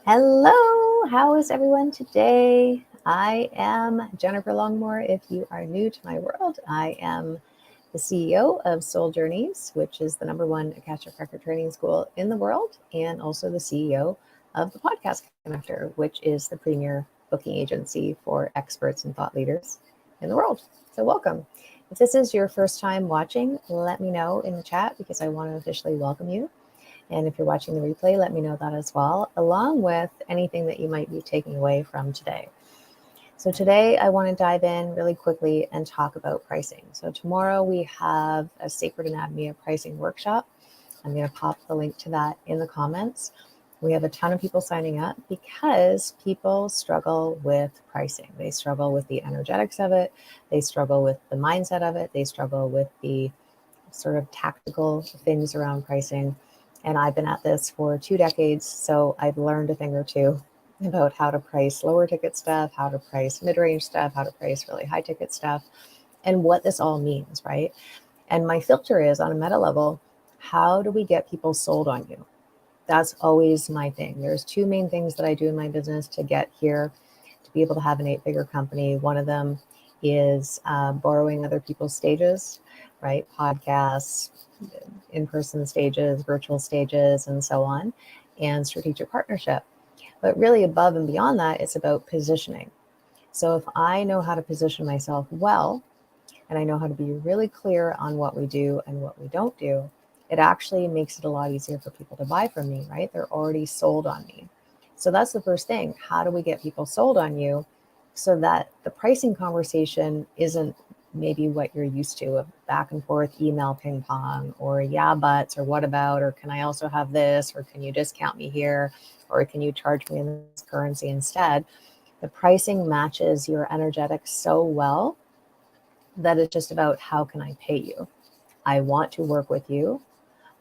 Hello, how is everyone today? I am Jennifer Longmore. If you are new to my world, I am the CEO of Soul Journeys, which is the number one Akashic Record training school in the world, and also the CEO of the Podcast Connector, which is the premier booking agency for experts and thought leaders in the world. So, welcome. If this is your first time watching, let me know in the chat because I want to officially welcome you. And if you're watching the replay, let me know that as well, along with anything that you might be taking away from today. So today I want to dive in really quickly and talk about pricing. So tomorrow we have a Sacred Anatomy of Pricing workshop. I'm going to pop the link to that in the comments. We have a ton of people signing up because people struggle with pricing. They struggle with the energetics of it. They struggle with the mindset of it. They struggle with the sort of tactical things around pricing. And I've been at this for 2 decades, so I've learned a thing or two about how to price lower ticket stuff, how to price mid-range stuff, how to price really high ticket stuff, and what this all means, right? And my filter is on a meta level, how do we get people sold on you? That's always my thing. There's two main things that I do in my business to get here, to be able to have an 8-figure company. One of them is borrowing other people's stages, right? Podcasts, in-person stages, virtual stages, and so on, and strategic partnership. But really above and beyond that, it's about positioning. So if I know how to position myself well, and I know how to be really clear on what we do and what we don't do, it actually makes it a lot easier for people to buy from me, right? They're already sold on me. So that's the first thing. How do we get people sold on you so that the pricing conversation isn't maybe what you're used to, a back and forth email ping pong, or yeah, buts, or what about, or can I also have this, or can you discount me here, or can you charge me in this currency instead? The pricing matches your energetics so well that it's just about how can I pay you? I want to work with you.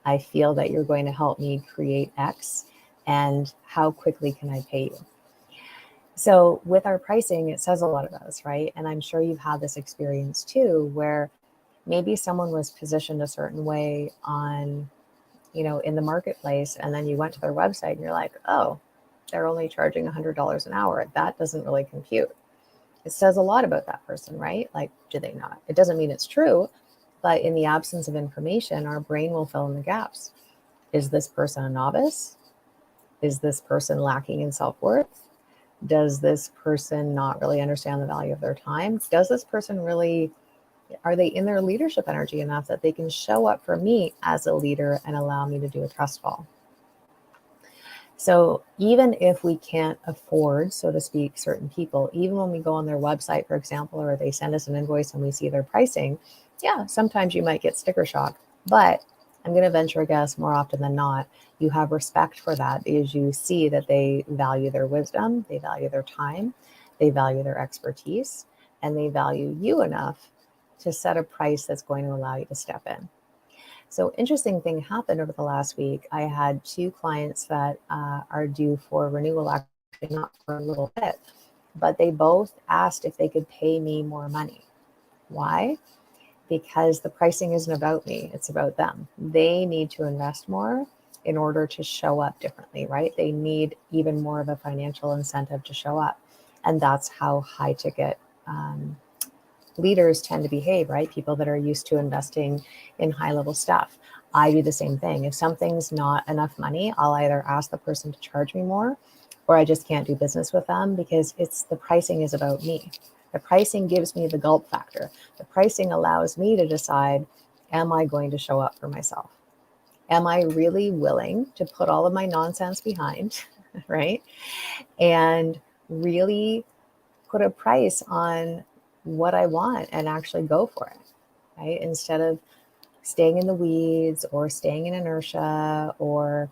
I feel that you're going to help me create X, and how quickly can I pay you? So with our pricing, it says a lot about us, right? And I'm sure you've had this experience too, where maybe someone was positioned a certain way on, in the marketplace, and then you went to their website and you're like, oh, they're only charging $100 an hour. That doesn't really compute. It says a lot about that person, right? Like, do they not? It doesn't mean it's true, but in the absence of information, our brain will fill in the gaps. Is this person a novice? Is this person lacking in self-worth? Does this person not really understand the value of their time? Does this person really, are they in their leadership energy enough that they can show up for me as a leader and allow me to do a trust fall? So even if we can't afford, so to speak, certain people, even when we go on their website, for example, or they send us an invoice and we see their pricing, yeah, sometimes you might get sticker shock. But I'm going to venture a guess, more often than not, you have respect for that because you see that they value their wisdom, they value their time, they value their expertise, and they value you enough to set a price that's going to allow you to step in. So interesting thing happened over the last week. I had 2 clients that are due for renewal, actually not for a little bit, but they both asked if they could pay me more money. Why? Because the pricing isn't about me, it's about them. They need to invest more in order to show up differently, right? They need even more of a financial incentive to show up. And that's how high ticket leaders tend to behave, right? People that are used to investing in high level stuff. I do the same thing. If something's not enough money, I'll either ask the person to charge me more, or I just can't do business with them because the pricing is about me. The pricing gives me the gulp factor. The pricing allows me to decide, am I going to show up for myself? Am I really willing to put all of my nonsense behind, right? And really put a price on what I want and actually go for it, right? Instead of staying in the weeds or staying in inertia or,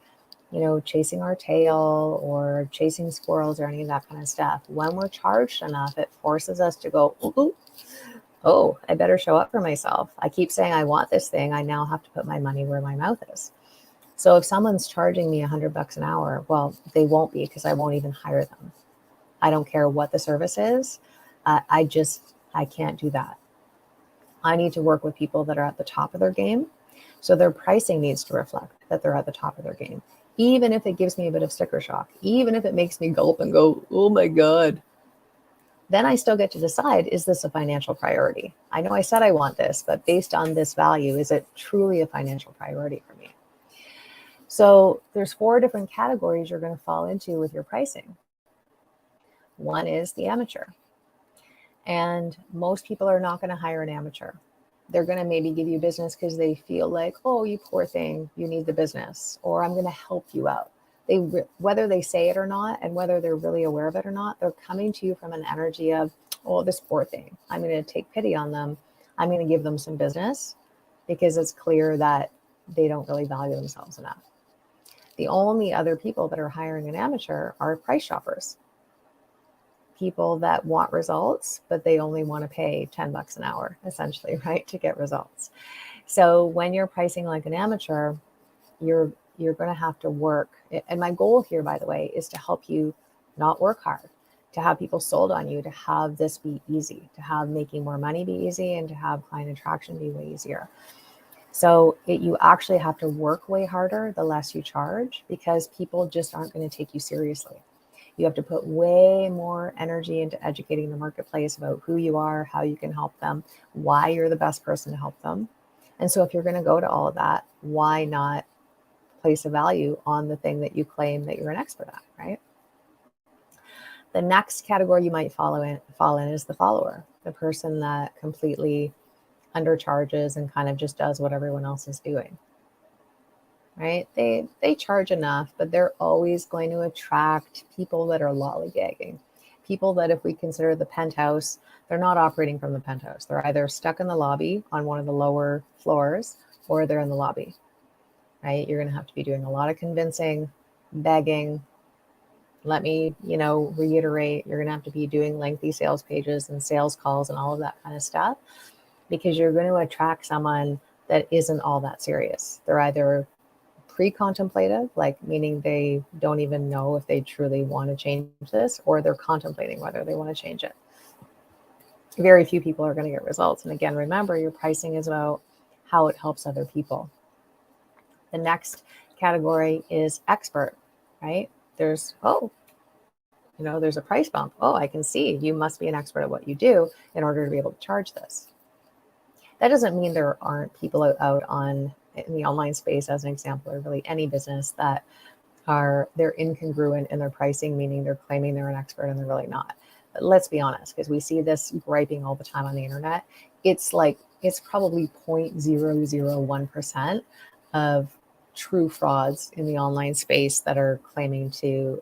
chasing our tail or chasing squirrels or any of that kind of stuff. When we're charged enough, it forces us to go, ooh, oh, I better show up for myself. I keep saying I want this thing. I now have to put my money where my mouth is. So if someone's charging me $100 an hour, well, they won't be because I won't even hire them. I don't care what the service is. I can't do that. I need to work with people that are at the top of their game. So their pricing needs to reflect that they're at the top of their game. even if it gives me a bit of sticker shock, even if it makes me gulp and go, oh my God, then I still get to decide, is this a financial priority? I know I said I want this, but based on this value, is it truly a financial priority for me? So there's 4 different categories you're going to fall into with your pricing. One is the amateur. And most people are not going to hire an amateur. They're going to maybe give you business because they feel like, oh, you poor thing, you need the business, or I'm going to help you out. Whether they say it or not, and whether they're really aware of it or not, they're coming to you from an energy of, oh, this poor thing. I'm going to take pity on them. I'm going to give them some business because it's clear that they don't really value themselves enough. The only other people that are hiring an amateur are price shoppers. People that want results, but they only want to pay $10 an hour, essentially, right, to get results. So when you're pricing like an amateur, you're going to have to work. And my goal here, by the way, is to help you not work hard, to have people sold on you, to have this be easy, to have making more money be easy, and to have client attraction be way easier. So you actually have to work way harder the less you charge, because people just aren't going to take you seriously. You have to put way more energy into educating the marketplace about who you are, how you can help them, why you're the best person to help them. And so if you're going to go to all of that, why not place a value on the thing that you claim that you're an expert at, right? The next category you might fall in is the follower, the person that completely undercharges and kind of just does what everyone else is doing. Right? They charge enough, but they're always going to attract people that are lollygagging. People that, if we consider the penthouse, they're not operating from the penthouse. They're either stuck in the lobby on one of the lower floors, or they're in the lobby, right? You're going to have to be doing a lot of convincing, begging. Let me, reiterate, you're going to have to be doing lengthy sales pages and sales calls and all of that kind of stuff, because you're going to attract someone that isn't all that serious. They're either pre-contemplative, like meaning they don't even know if they truly want to change this, or they're contemplating whether they want to change it. Very few people are going to get results. And again, remember, your pricing is about how it helps other people. The next category is expert, right? There's a price bump. Oh, I can see you must be an expert at what you do in order to be able to charge this. That doesn't mean there aren't people out in the online space, as an example, or really any business, that they're incongruent in their pricing, meaning they're claiming they're an expert and they're really not. But let's be honest, because we see this griping all the time on the internet. It's probably 0.001% of true frauds in the online space that are claiming to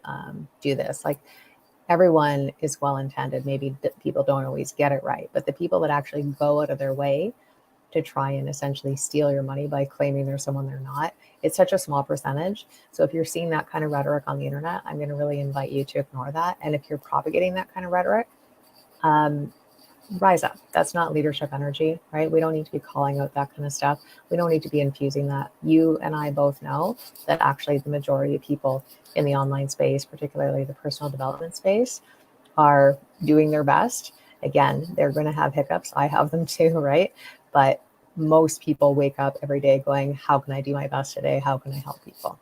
do this. Like, everyone is well-intended. Maybe people don't always get it right, but the people that actually go out of their way to try and essentially steal your money by claiming they're someone they're not, it's such a small percentage. So if you're seeing that kind of rhetoric on the internet, I'm going to really invite you to ignore that. And if you're propagating that kind of rhetoric, rise up. That's not leadership energy, right? We don't need to be calling out that kind of stuff. We don't need to be infusing that. You and I both know that actually the majority of people in the online space, particularly the personal development space, are doing their best. Again, they're going to have hiccups. I have them too, right? But most people wake up every day going, how can I do my best today? How can I help people?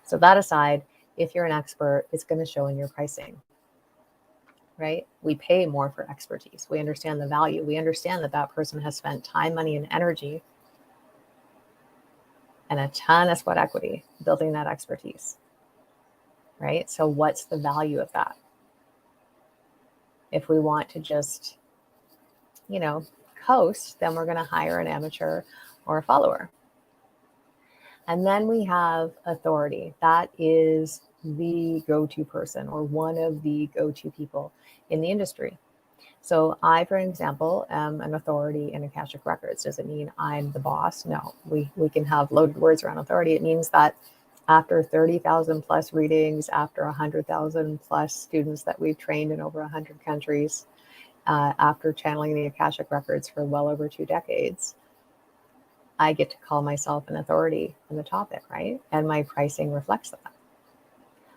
So that aside, if you're an expert, it's going to show in your pricing, right? We pay more for expertise. We understand the value. We understand that that person has spent time, money, and energy and a ton of sweat equity building that expertise, right? So what's the value of that? If we want to just, coast, then we're going to hire an amateur or a follower. And then we have authority. That is the go-to person, or one of the go-to people in the industry. So I, for example, am an authority in Akashic Records. Does it mean I'm the boss? No, we can have loaded words around authority. It means that after 30,000 plus readings, after 100,000 plus students that we've trained in over 100 countries, after channeling the Akashic Records for well over 2 decades, I get to call myself an authority on the topic, right? And my pricing reflects that.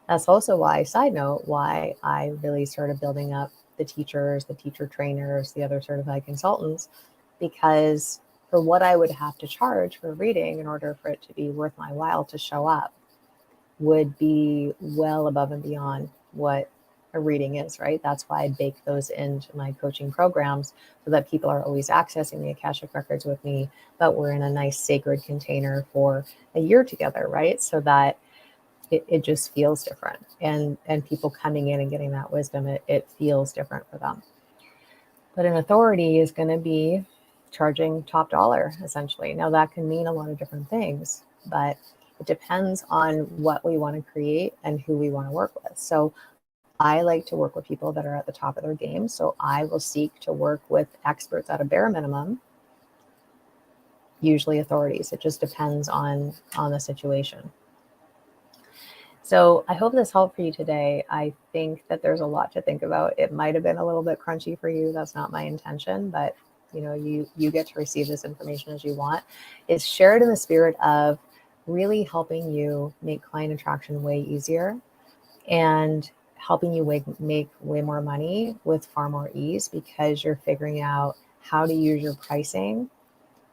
That's also why, side note, why I really started building up the teachers, the teacher trainers, the other certified consultants, because for what I would have to charge for reading in order for it to be worth my while to show up, would be well above and beyond what a reading is, right? That's why I bake those into my coaching programs so that people are always accessing the Akashic Records with me, but we're in a nice sacred container for a year together, right? So that it just feels different. And people coming in and getting that wisdom, it feels different for them. But an authority is going to be charging top dollar, essentially. Now, that can mean a lot of different things, but it depends on what we want to create and who we want to work with. So I like to work with people that are at the top of their game. So I will seek to work with experts at a bare minimum, usually authorities. It just depends on the situation. So I hope this helped for you today. I think that there's a lot to think about. It might have been a little bit crunchy for you. That's not my intention, but you get to receive this information as you want. It's shared in the spirit of really helping you make client attraction way easier and helping you make way more money with far more ease, because you're figuring out how to use your pricing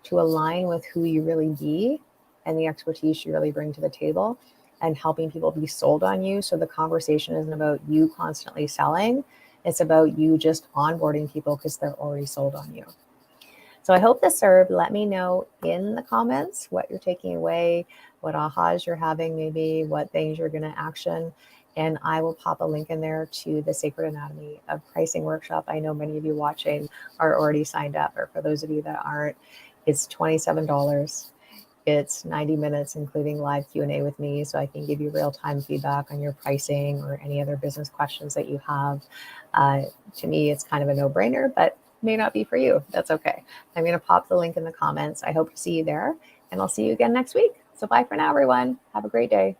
to align with who you really be and the expertise you really bring to the table, and helping people be sold on you. So the conversation isn't about you constantly selling. It's about you just onboarding people because they're already sold on you. So I hope this served. Let me know in the comments what you're taking away, what ahas you're having, maybe what things you're going to action. And I will pop a link in there to the Sacred Anatomy of Pricing workshop. I know many of you watching are already signed up, or for those of you that aren't, it's $27. It's 90 minutes, including live Q&A with me, so I can give you real-time feedback on your pricing or any other business questions that you have. To me, it's kind of a no-brainer, but may not be for you. That's okay. I'm going to pop the link in the comments. I hope to see you there, and I'll see you again next week. So bye for now, everyone. Have a great day.